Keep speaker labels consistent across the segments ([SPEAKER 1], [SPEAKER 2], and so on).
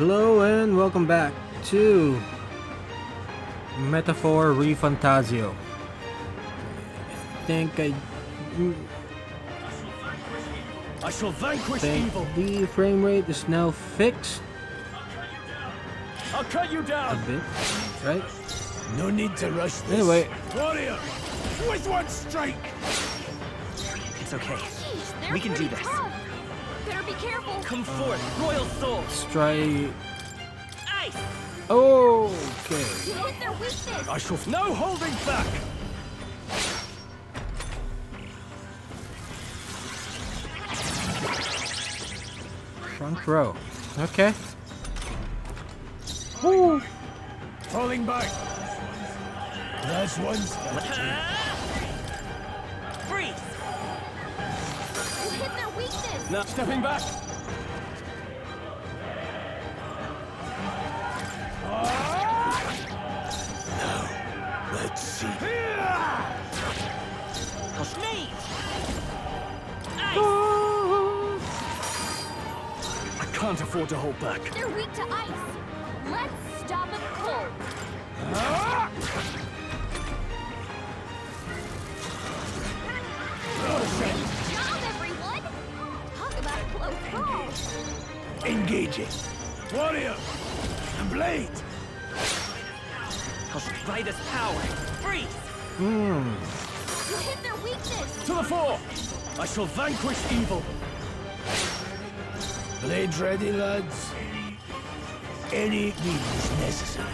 [SPEAKER 1] Hello and welcome back to Metaphor ReFantazio.
[SPEAKER 2] I shall vanquish
[SPEAKER 1] think
[SPEAKER 2] evil.
[SPEAKER 1] the frame rate is now fixed
[SPEAKER 2] I'll cut you
[SPEAKER 1] a
[SPEAKER 2] down.
[SPEAKER 1] bit, right?
[SPEAKER 2] No need to rush this.
[SPEAKER 1] Anyway,
[SPEAKER 2] Warrior, with one strike.
[SPEAKER 3] It's okay.
[SPEAKER 4] Jeez,
[SPEAKER 3] We can do this.
[SPEAKER 4] tough. Better be careful.
[SPEAKER 3] Come forth, royal soul.
[SPEAKER 1] let's try.
[SPEAKER 3] Ice.
[SPEAKER 1] Okay.
[SPEAKER 4] You hit their weakness.
[SPEAKER 2] I shall no holding back.
[SPEAKER 1] Front row. Okay. Woo.
[SPEAKER 2] Falling back. That's one step.
[SPEAKER 3] Freeze.
[SPEAKER 4] You hit their weakness.
[SPEAKER 2] Now stepping back. Now, let's see.
[SPEAKER 3] Sneeze.
[SPEAKER 2] I can't afford to hold back.
[SPEAKER 4] They're weak to ice. Let's stop them cold. Good job, everyone. Talk about a close call.
[SPEAKER 2] Engaging. Warrior and blade.
[SPEAKER 3] I'll try this power. Freeze.
[SPEAKER 4] You hit their weakness.
[SPEAKER 2] To the fore! I shall vanquish evil. Blades ready, lads. Any means necessary.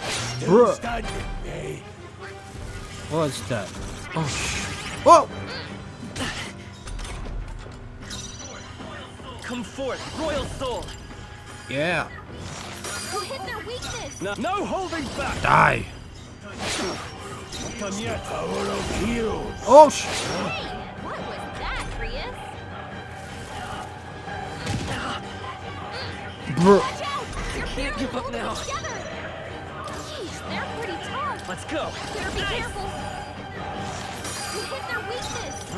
[SPEAKER 2] Still
[SPEAKER 1] Bruh.
[SPEAKER 2] standing, eh?
[SPEAKER 1] What's that? Oh, whoa!
[SPEAKER 3] Come forth, royal soul.
[SPEAKER 1] Yeah.
[SPEAKER 4] You hit their weakness.
[SPEAKER 2] No holding back.
[SPEAKER 1] Die.
[SPEAKER 2] Done yet. Power of heroes.
[SPEAKER 1] Oh,
[SPEAKER 4] Hey, what was that, Prius?
[SPEAKER 1] Bruh.
[SPEAKER 4] Watch out! You're
[SPEAKER 3] Can't
[SPEAKER 4] barely
[SPEAKER 3] give up
[SPEAKER 4] holding
[SPEAKER 3] now.
[SPEAKER 4] it together. Jeez, they're pretty tough.
[SPEAKER 3] Let's go.
[SPEAKER 4] Better be careful. You hit their weakness.
[SPEAKER 2] I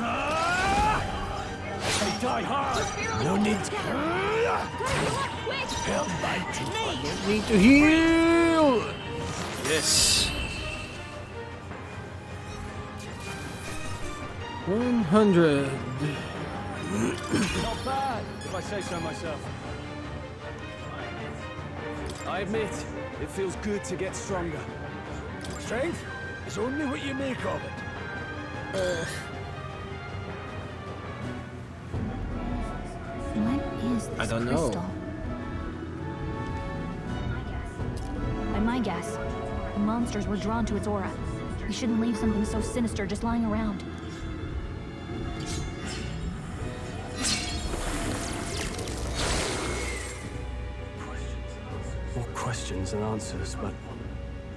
[SPEAKER 2] die hard.
[SPEAKER 4] Barely
[SPEAKER 2] No
[SPEAKER 4] holding
[SPEAKER 2] need
[SPEAKER 4] it
[SPEAKER 2] to.
[SPEAKER 4] together. Gotta heal up quick.
[SPEAKER 2] Held by two.
[SPEAKER 1] Need to heal. Yes. 100.
[SPEAKER 2] Not bad, if I say so myself. I admit, it feels good to get stronger. Strength is only what you make of it.
[SPEAKER 5] What is this
[SPEAKER 1] I don't know.
[SPEAKER 5] crystal? By my guess, the monsters were drawn to its aura. We shouldn't leave something so sinister just lying around.
[SPEAKER 2] More questions than answers, but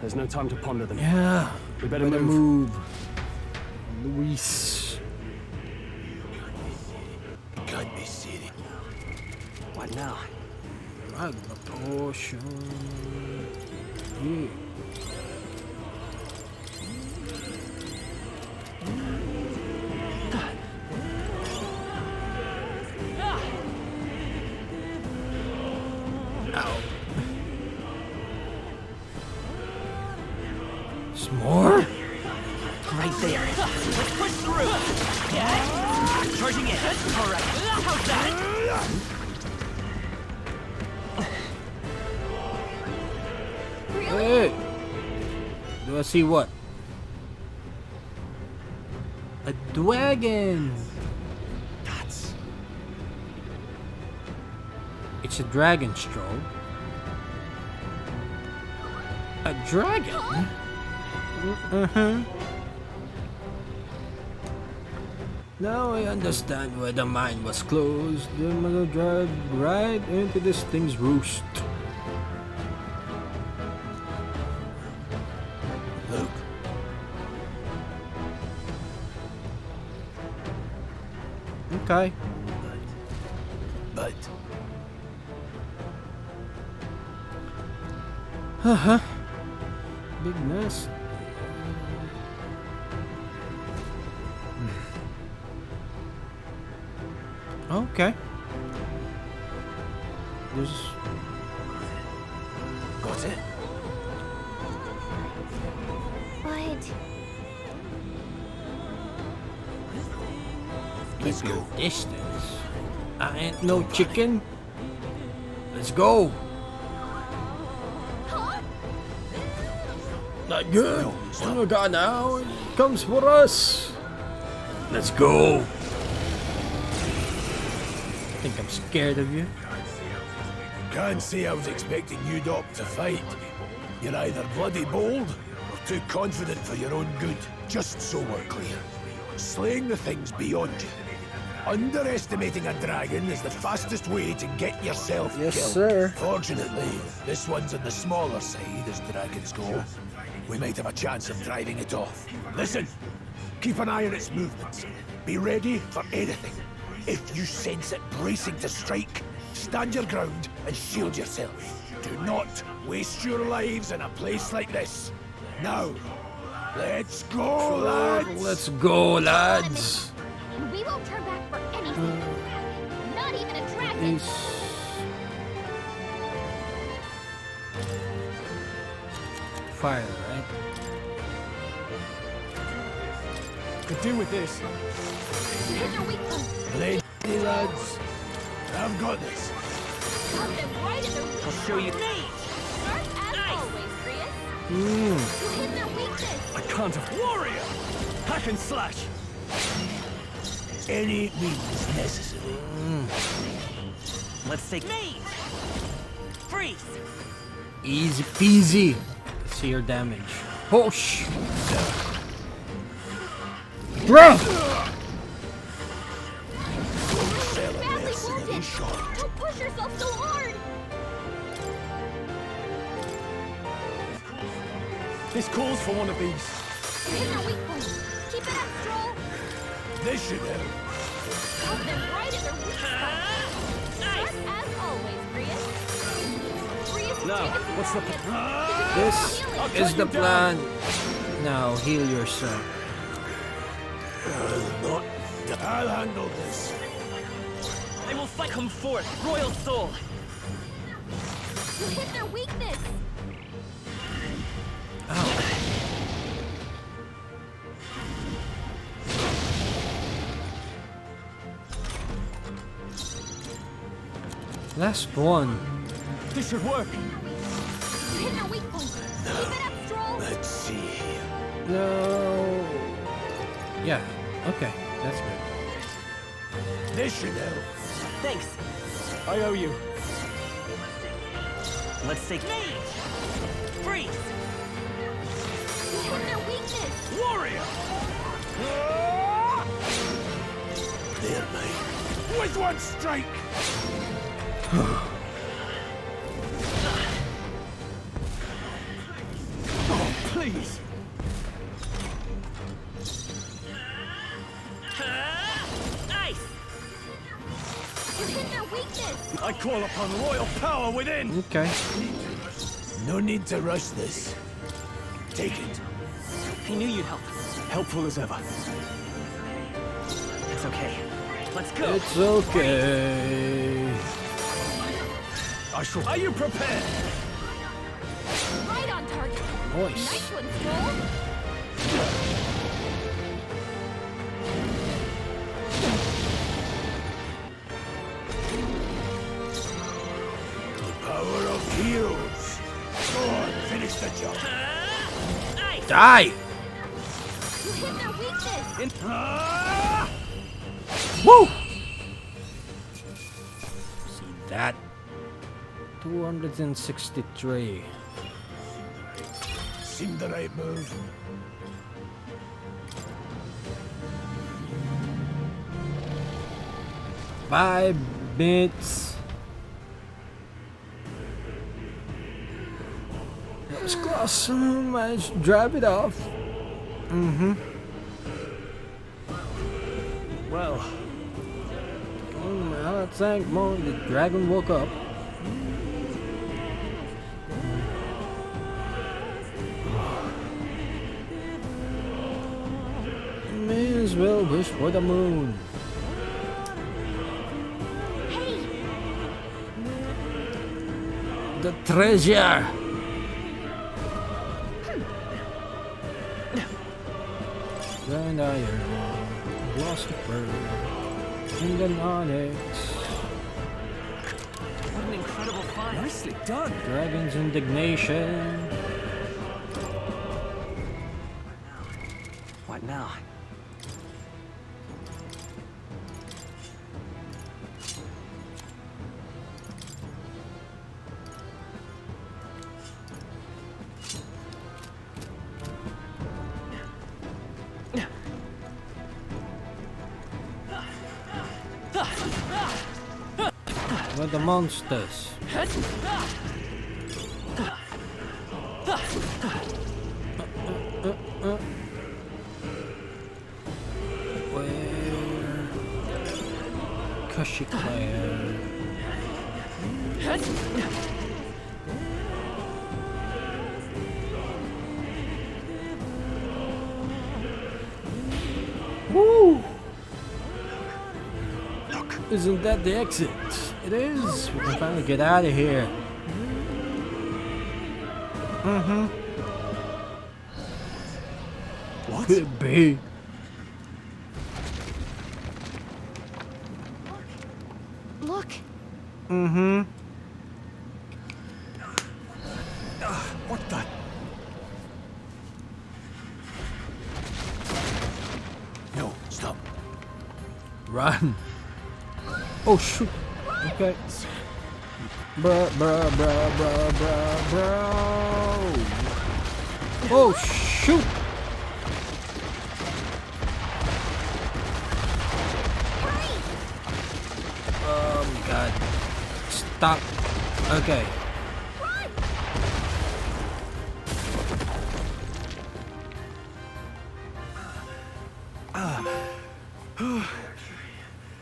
[SPEAKER 2] there's no time to ponder them.
[SPEAKER 1] Yeah.
[SPEAKER 2] We better
[SPEAKER 1] Better
[SPEAKER 2] move.
[SPEAKER 1] move. Luis.
[SPEAKER 2] Can't be seen. What now?
[SPEAKER 1] Magna potion. Yeah. Ow. There's more?
[SPEAKER 3] Right there. Let's push through. Yeah. Charging in. All right. How's that?
[SPEAKER 4] Really?
[SPEAKER 1] Hey! Do I see what? A dragon!
[SPEAKER 2] That's
[SPEAKER 1] It's a dragon stroll. A dragon? Uh-huh. Now I understand why the mine was closed. The mother drive right into this thing's roost.
[SPEAKER 2] Luke.
[SPEAKER 1] Okay.
[SPEAKER 2] But
[SPEAKER 1] Uh-huh. Big nest. Okay. There's
[SPEAKER 2] got it.
[SPEAKER 5] But
[SPEAKER 2] Let's
[SPEAKER 1] Keep your
[SPEAKER 2] go.
[SPEAKER 1] distance. I ain't no chicken. Let's go. Not good. Oh my god, now it comes for us. Let's go. I think I'm scared of you.
[SPEAKER 2] Can't say I was expecting you, Doc, to fight. You're either bloody bold or too confident for your own good. Just so we're clear. Slaying the thing's beyond you. Underestimating a dragon is the fastest way to get yourself
[SPEAKER 1] Yes,
[SPEAKER 2] killed.
[SPEAKER 1] sir.
[SPEAKER 2] Fortunately, this one's on the smaller side as dragons go. We might have a chance of driving it off. Listen, keep an eye on its movements. Be ready for anything. If you sense it bracing to strike, stand your ground and shield yourself. Do not waste your lives in a place like this. Now, let's go, lads!
[SPEAKER 1] Let's go, lads.
[SPEAKER 4] And we won't turn back for anything. Not even a dragon.
[SPEAKER 1] Is fire, right?
[SPEAKER 2] Could do with this.
[SPEAKER 4] Hit their weak point.
[SPEAKER 2] Lady lads, I've got this.
[SPEAKER 4] Got them right in their weak
[SPEAKER 3] I'll show you.
[SPEAKER 4] Sharp as always, Prius.
[SPEAKER 1] Hmm.
[SPEAKER 4] You hit their weakness.
[SPEAKER 2] I can't have warrior! Hack and slash! Any means necessary.
[SPEAKER 3] Let's take me. Freeze.
[SPEAKER 1] Easy peasy. Let's see your damage. Oh sh. Bro.
[SPEAKER 4] Badly wounded. Don't push yourself so hard.
[SPEAKER 2] This calls for one of these.
[SPEAKER 4] You hit their weak point. Keep it up, Stroll.
[SPEAKER 2] This should help.
[SPEAKER 4] Got them right in their weak spot. Sharp as always, Prius. Prius is
[SPEAKER 2] Now,
[SPEAKER 4] taking some
[SPEAKER 2] what's the
[SPEAKER 4] damage.
[SPEAKER 1] This is the plan. Now heal yourself.
[SPEAKER 2] I'll handle this.
[SPEAKER 3] I will fight. Come forth, royal soul.
[SPEAKER 4] You hit their weakness.
[SPEAKER 1] Last one.
[SPEAKER 2] This should work.
[SPEAKER 4] You hit their weak point. Keep it up, Stroll.
[SPEAKER 2] Let's see here.
[SPEAKER 1] No. Yeah. Okay. That's good.
[SPEAKER 2] This should help.
[SPEAKER 3] Thanks.
[SPEAKER 2] I owe you.
[SPEAKER 3] Let's take me. Freeze.
[SPEAKER 4] You hit their weakness.
[SPEAKER 2] Warrior! They're mine. With one strike! Oh, please!
[SPEAKER 3] Nice.
[SPEAKER 4] You hit their weakness.
[SPEAKER 2] I call upon royal power within!
[SPEAKER 1] Okay.
[SPEAKER 2] No need to rush this. Take it.
[SPEAKER 3] I knew you'd help.
[SPEAKER 2] Helpful as ever.
[SPEAKER 3] It's okay. Let's go.
[SPEAKER 1] It's okay.
[SPEAKER 2] I shall. Are you prepared?
[SPEAKER 4] Right on target.
[SPEAKER 1] Nice.
[SPEAKER 4] Nice one, Stroll.
[SPEAKER 2] Power of heroes. Go on, finish the job.
[SPEAKER 3] Nice.
[SPEAKER 1] Die.
[SPEAKER 4] You hit their weakness.
[SPEAKER 2] Ah!
[SPEAKER 1] Woo. See that? 263.
[SPEAKER 2] Seemed the right move.
[SPEAKER 1] Five minutes. That was close. Managed to drive it off.
[SPEAKER 2] Well,
[SPEAKER 1] I think more the dragon woke up. May as well wish for the moon.
[SPEAKER 4] Hey,
[SPEAKER 1] The treasure. and iron, philosopher, and an onyx.
[SPEAKER 3] What an incredible find. Nicely done.
[SPEAKER 1] Dragon's indignation.
[SPEAKER 3] What now?
[SPEAKER 1] With the monsters. Where? Cushy Claire. Woo!
[SPEAKER 2] Look.
[SPEAKER 1] Isn't that the exit? It is. We can finally get out of here.
[SPEAKER 2] What?
[SPEAKER 1] Could be.
[SPEAKER 5] Look!
[SPEAKER 2] What the? No, stop.
[SPEAKER 1] Run. Oh shoot. Okay. Bruh, bruh, bruh, bruh, bruh, bro. Oh shoot. Oh my god. Stop. Okay.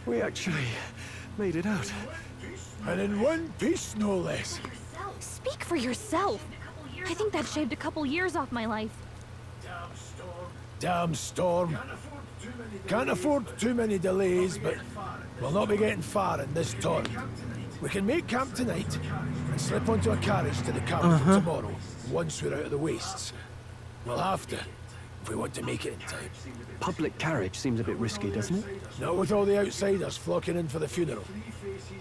[SPEAKER 2] We actually made it out. And in one piece, no less.
[SPEAKER 5] Speak for yourself! I think that shaved a couple years off my life.
[SPEAKER 2] Damn storm. Can't afford too many delays, but we'll not be getting far in this torrent. We can make camp tonight and slip onto a carriage to the capital tomorrow, once we're out of the wastes. We'll have to, if we want to make it in time.
[SPEAKER 3] Public carriage seems a bit risky, doesn't it?
[SPEAKER 2] Not with all the outsiders flocking in for the funeral.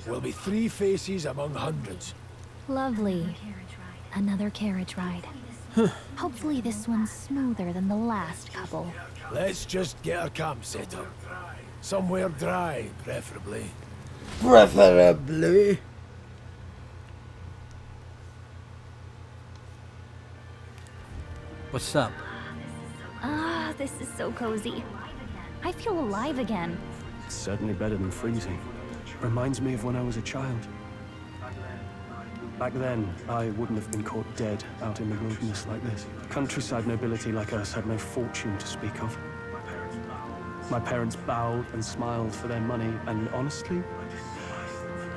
[SPEAKER 2] We'll be 3 faces among hundreds.
[SPEAKER 5] Lovely. Another carriage ride. Hopefully this one's smoother than the last couple.
[SPEAKER 2] Let's just get our camp set up. Somewhere dry, preferably.
[SPEAKER 1] Preferably. What's up?
[SPEAKER 5] Ah, this is so cozy. I feel alive again.
[SPEAKER 3] It's certainly better than freezing. Reminds me of when I was a child. Back then, I wouldn't have been caught dead out in the wilderness like this. Countryside nobility like us had no fortune to speak of. My parents bowed and smiled for their money, and honestly,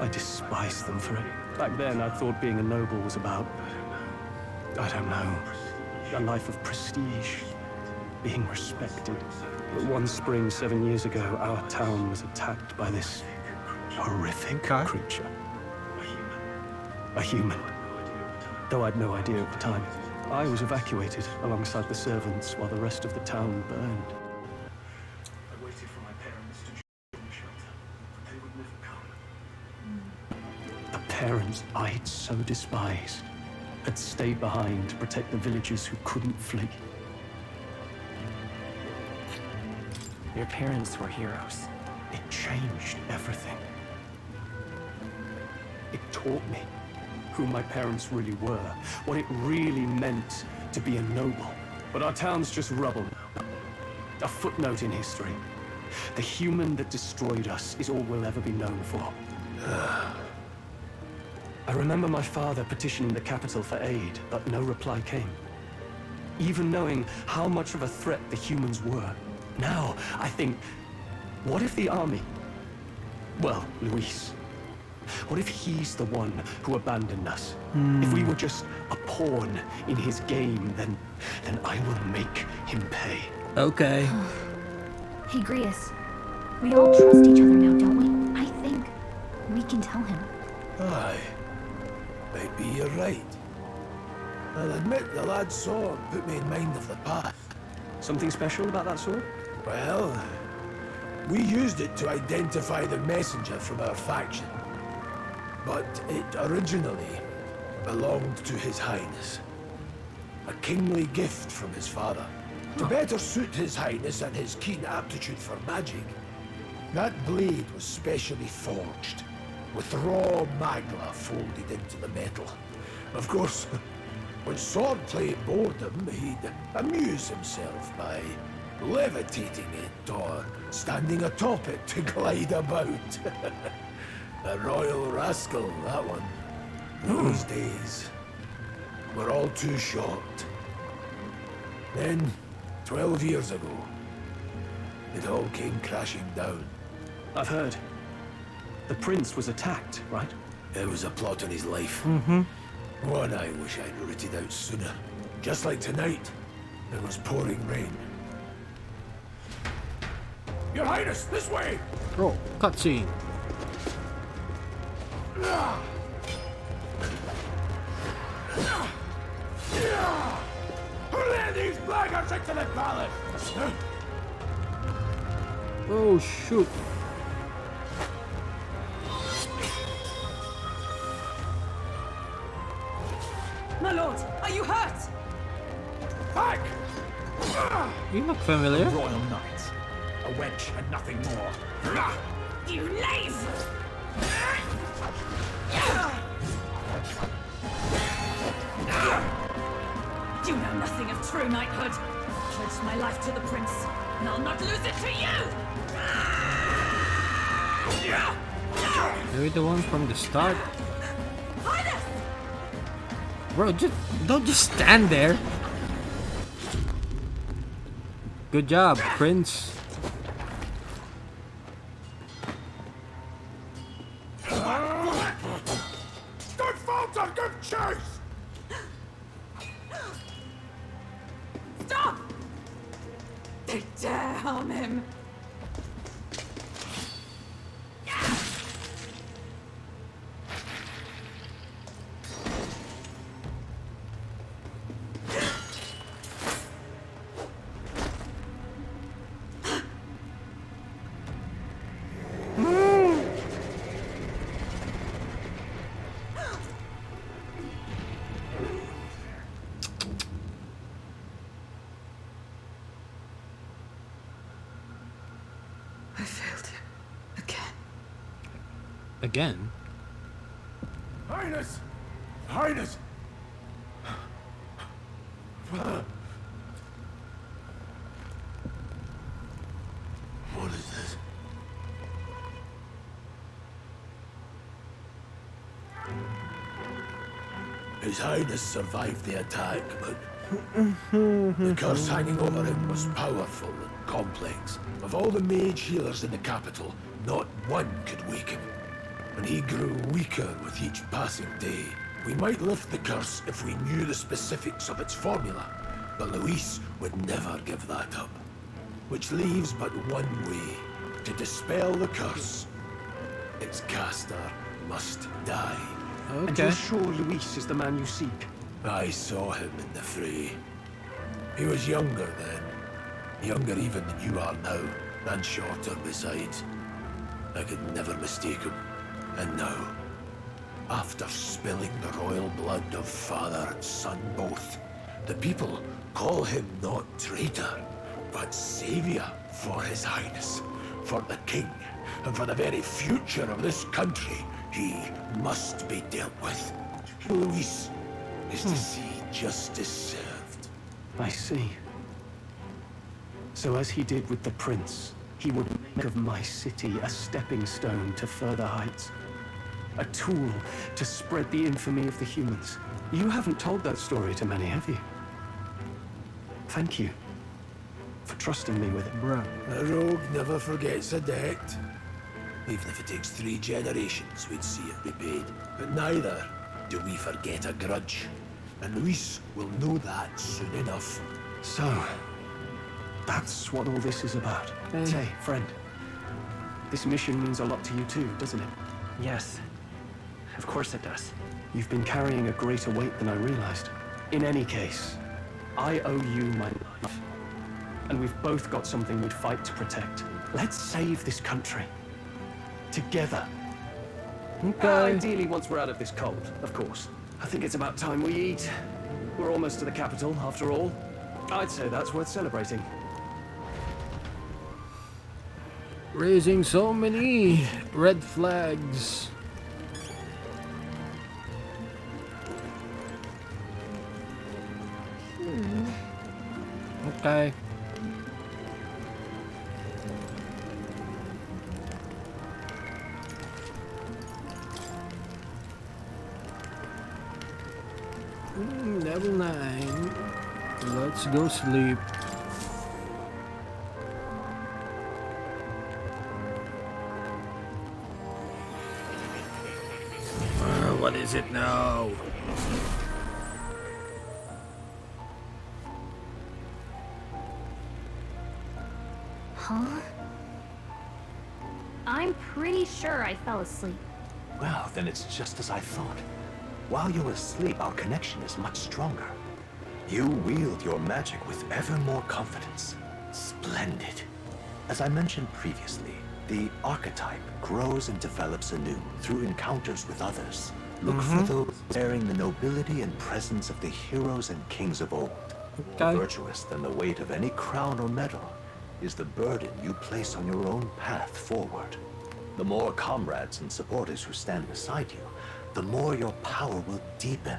[SPEAKER 3] I despised them for it. Back then, I thought being a noble was about, I don't know, a life of prestige, being respected. But one spring 7 years ago, our town was attacked by this horrific creature. A human. Though I'd no idea at the time. I was evacuated alongside the servants while the rest of the town burned. I waited for my parents to join the shelter, but they would never come. The parents I'd so despised had stayed behind to protect the villagers who couldn't flee. Your parents were heroes. It changed everything. It taught me who my parents really were, what it really meant to be a noble. But our town's just rubble. A footnote in history. The human that destroyed us is all we'll ever be known for. I remember my father petitioning the capital for aid, but no reply came. Even knowing how much of a threat the humans were. Now, I think, what if the army... Well, Luis... What if he's the one who abandoned us? If we were just a pawn in his game, then I will make him pay.
[SPEAKER 1] Okay.
[SPEAKER 5] Hey, Grius. We all trust each other now, don't we? I think we can tell him.
[SPEAKER 2] Aye. Maybe you're right. I'll admit the lad's sword put me in mind of the past.
[SPEAKER 3] Something special about that sword?
[SPEAKER 2] Well, we used it to identify the messenger from our faction. But it originally belonged to His Highness. A kingly gift from his father. To better suit His Highness and his keen aptitude for magic, that blade was specially forged, with raw magla folded into the metal. Of course, when swordplay bored him, he'd amuse himself by levitating it or standing atop it to glide about. A royal rascal, that one. Those days were all too short. Then, 12 years ago, it all came crashing down.
[SPEAKER 3] I've heard. The prince was attacked, right?
[SPEAKER 2] It was a plot on his life. One I wish I'd rooted out sooner. Just like tonight, it was pouring rain. Your Highness, this way!
[SPEAKER 1] Oh, cutscene.
[SPEAKER 2] Who let these blackguards into the palace?
[SPEAKER 1] Oh, shoot.
[SPEAKER 6] My lord, are you hurt?
[SPEAKER 2] Back!
[SPEAKER 1] You look familiar.
[SPEAKER 2] Royal Knight. A wench and nothing more.
[SPEAKER 6] You knave! You know nothing of true knighthood. I pledged my life to the prince, and I'll not lose it to you!
[SPEAKER 1] You're the one from the start.
[SPEAKER 6] Highness!
[SPEAKER 1] Bro, don't just stand there. Good job, Prince.
[SPEAKER 2] Don't falter! Give chase!
[SPEAKER 6] Stop! They dare harm him. I failed him. Again.
[SPEAKER 1] Again?
[SPEAKER 2] Highness! Highness! What is this? His Highness survived the attack, but the curse hanging over him was powerful and complex. Of all the mage healers in the capital, not one could wake him. And he grew weaker with each passing day. We might lift the curse if we knew the specifics of its formula, but Luis would never give that up. Which leaves but one way to dispel the curse. Its caster must die.
[SPEAKER 3] And
[SPEAKER 1] Okay.
[SPEAKER 3] you're sure Luis is the man you seek?
[SPEAKER 2] I saw him in the fray. He was younger then. Younger even than you are now, and shorter besides. I could never mistake him. And now, after spilling the royal blood of father and son both, the people call him not traitor, but savior for His Highness, for the king, and for the very future of this country. He must be dealt with. Luis is to see justice served.
[SPEAKER 3] I see. So as he did with the prince, he would make of my city a stepping stone to further heights. A tool to spread the infamy of the humans. You haven't told that story to many, have you? Thank you for trusting me with it.
[SPEAKER 1] Bruh.
[SPEAKER 2] A rogue never forgets a debt. Even if it takes 3 generations, we'd see it repaid. But neither do we forget a grudge. And Luis will know that soon enough.
[SPEAKER 3] So, that's what all this is about. Say, friend, this mission means a lot to you too, doesn't it?
[SPEAKER 7] Yes, of course it does.
[SPEAKER 3] You've been carrying a greater weight than I realized. In any case, I owe you my life. and we've both got something we'd fight to protect. Let's save this country. Together.
[SPEAKER 1] Okay.
[SPEAKER 3] Ideally, once we're out of this cold, of course. I think it's about time we eat. We're almost to the capital, after all. I'd say that's worth celebrating.
[SPEAKER 1] Raising so many red flags. Okay. Level 9. Let's go sleep. What is it now?
[SPEAKER 5] Huh? I'm pretty sure I fell asleep.
[SPEAKER 8] Well, then it's just as I thought. While you're asleep, our connection is much stronger. You wield your magic with ever more confidence. Splendid. As I mentioned previously, the archetype grows and develops anew through encounters with others. Look for those bearing the nobility and presence of the heroes and kings of old. More virtuous than the weight of any crown or medal is the burden you place on your own path forward. The more comrades and supporters who stand beside you, the more your power will deepen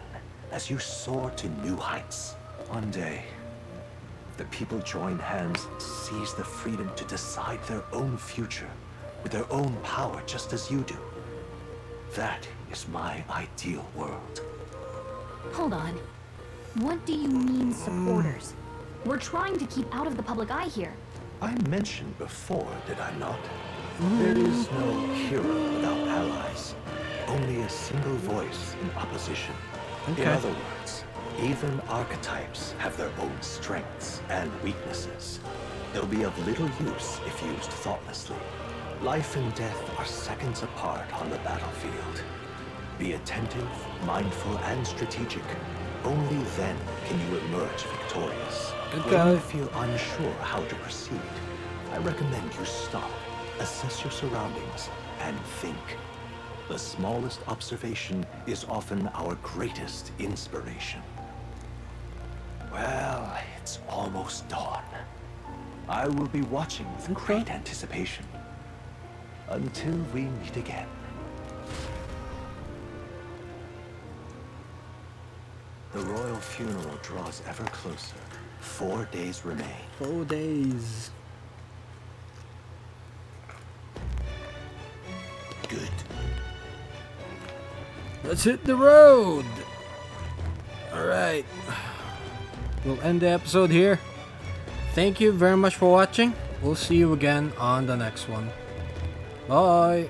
[SPEAKER 8] as you soar to new heights. One day, the people join hands and seize the freedom to decide their own future with their own power, just as you do. That is my ideal world.
[SPEAKER 5] Hold on. What do you mean, supporters? We're trying to keep out of the public eye here.
[SPEAKER 8] I mentioned before, did I not? There is no hero without allies. Only a single voice in opposition. In other words, even archetypes have their own strengths and weaknesses. They'll be of little use if used thoughtlessly. Life and death are seconds apart on the battlefield. Be attentive, mindful, and strategic. Only then can you emerge victorious. When you feel unsure how to proceed, I recommend you stop, assess your surroundings, and think. The smallest observation is often our greatest inspiration. Well, it's almost dawn. I will be watching with great anticipation. Until we meet again. The royal funeral draws ever closer. 4 days remain.
[SPEAKER 1] 4 days.
[SPEAKER 2] Good.
[SPEAKER 1] Let's hit the road. Alright. We'll end the episode here. Thank you very much for watching. We'll see you again on the next one. Bye.